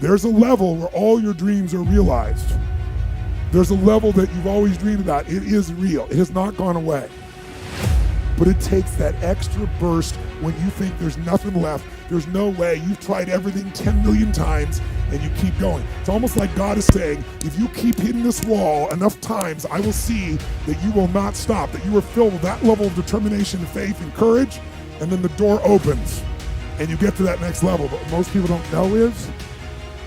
There's a level where all your dreams are realized. There's a level that you've always dreamed about. It is real. It has not gone away. But it takes that extra burst when you think there's nothing left. There's no way. You've tried everything 10 million times and you keep going. It's almost like God is saying, if you keep hitting this wall enough times, I will see that you will not stop, that you are filled with that level of determination, faith, and courage, and then the door opens and you get to that next level. But what most people don't know is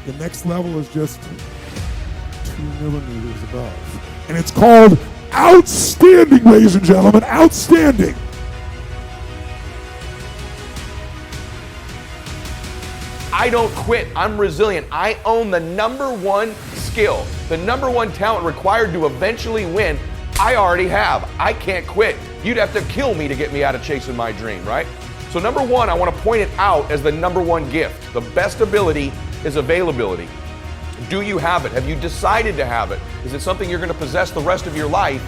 the next level is just 2 millimeters above. And it's called outstanding, ladies and gentlemen, outstanding. I don't quit. I'm resilient. I own the number one skill, the number one talent required to eventually win. I already have. I can't quit. You'd have to kill me to get me out of chasing my dream, right? So number one, I want to point it out as the number one gift. The best ability is availability. Do you have it? Have you decided to have it? Is it something you're going to possess the rest of your life?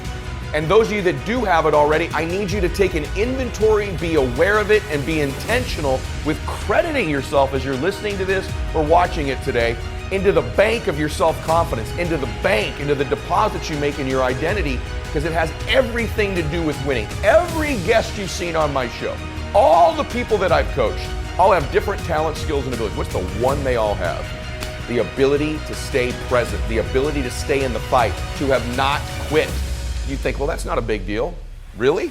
And those of you that do have it already, I need you to take an inventory, be aware of it, and be intentional with crediting yourself as you're listening to this or watching it today into the bank of your self-confidence, into the bank, into the deposits you make in your identity, because it has everything to do with winning. Every guest you've seen on my show, all the people that I've coached, all have different talents, skills, and abilities. What's the one they all have? The ability to stay present, the ability to stay in the fight, to have not quit. You think, well, that's not a big deal. Really?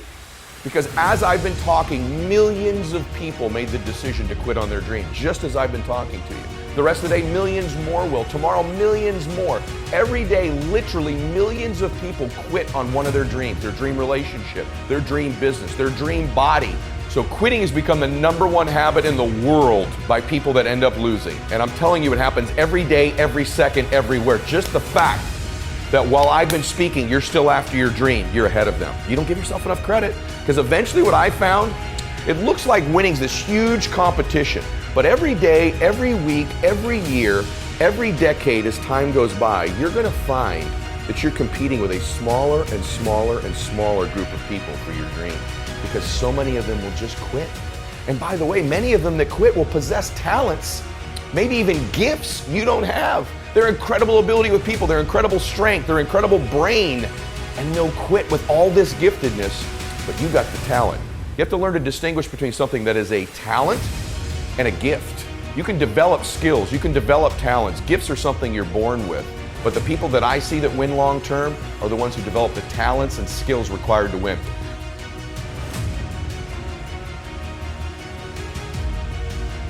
Because as I've been talking, millions of people made the decision to quit on their dream, just as I've been talking to you. The rest of the day, millions more will. Tomorrow, millions more. Every day, literally millions of people quit on one of their dreams, their dream relationship, their dream business, their dream body. So quitting has become the number one habit in the world by people that end up losing. And I'm telling you, it happens every day, every second, everywhere. Just the fact that while I've been speaking, you're still after your dream, you're ahead of them. You don't give yourself enough credit, because eventually what I found, it looks like winning's this huge competition. But every day, every week, every year, every decade as time goes by, you're gonna find that you're competing with a smaller and smaller and smaller group of people for your dream, because so many of them will just quit. And by the way, many of them that quit will possess talents, maybe even gifts you don't have. Their incredible ability with people, their incredible strength, their incredible brain, and they'll quit with all this giftedness, but you got the talent. You have to learn to distinguish between something that is a talent and a gift. You can develop skills, you can develop talents. Gifts are something you're born with, but the people that I see that win long term are the ones who develop the talents and skills required to win.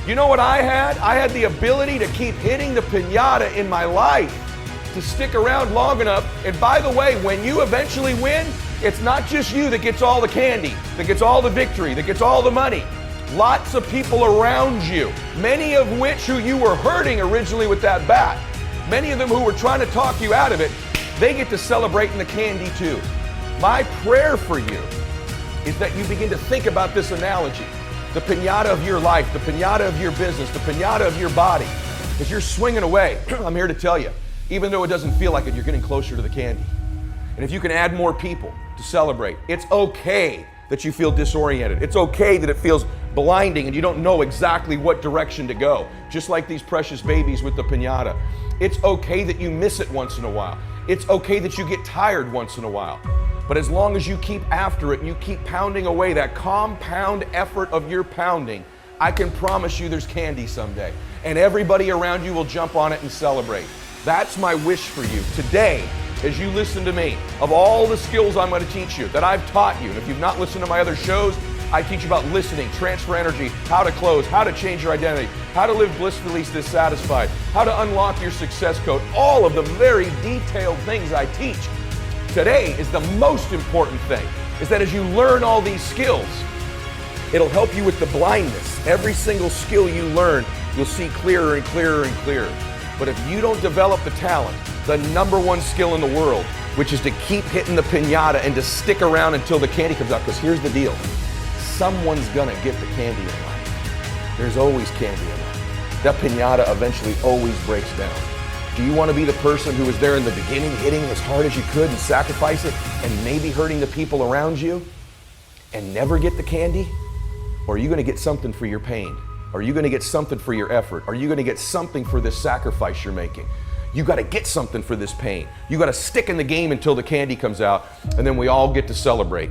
You know what I had? I had the ability to keep hitting the piñata in my life, to stick around long enough. And by the way, when you eventually win, it's not just you that gets all the candy, that gets all the victory, that gets all the money. Lots of people around you, many of which who you were hurting originally with that bat, many of them who were trying to talk you out of it, they get to celebrate in the candy too. My prayer for you is that you begin to think about this analogy. The piñata of your life, the piñata of your business, the piñata of your body. As you're swinging away, I'm here to tell you, even though it doesn't feel like it, you're getting closer to the candy. And if you can add more people to celebrate, it's okay that you feel disoriented. It's okay that it feels blinding and you don't know exactly what direction to go, just like these precious babies with the piñata. It's okay that you miss it once in a while. It's okay that you get tired once in a while. But as long as you keep after it and you keep pounding away that compound effort of your pounding, I can promise you there's candy someday. And everybody around you will jump on it and celebrate. That's my wish for you today as you listen to me. Of all the skills I'm going to teach you, that I've taught you, and if you've not listened to my other shows, I teach you about listening, transfer energy, how to close, how to change your identity, how to live blissfully dissatisfied, how to unlock your success code, all of the very detailed things I teach. Today is the most important thing, is that as you learn all these skills, it'll help you with the blindness. Every single skill you learn, you'll see clearer and clearer and clearer. But if you don't develop the talent, the number one skill in the world, which is to keep hitting the piñata and to stick around until the candy comes out, because here's the deal. Someone's gonna get the candy in life. There's always candy in life. That piñata eventually always breaks down. Do you want to be the person who was there in the beginning, hitting as hard as you could and sacrifice it, and maybe hurting the people around you, and never get the candy? Or are you going to get something for your pain? Are you gonna get something for your effort? Are you gonna get something for this sacrifice you're making? You gotta get something for this pain. You gotta stick in the game until the candy comes out, and then we all get to celebrate.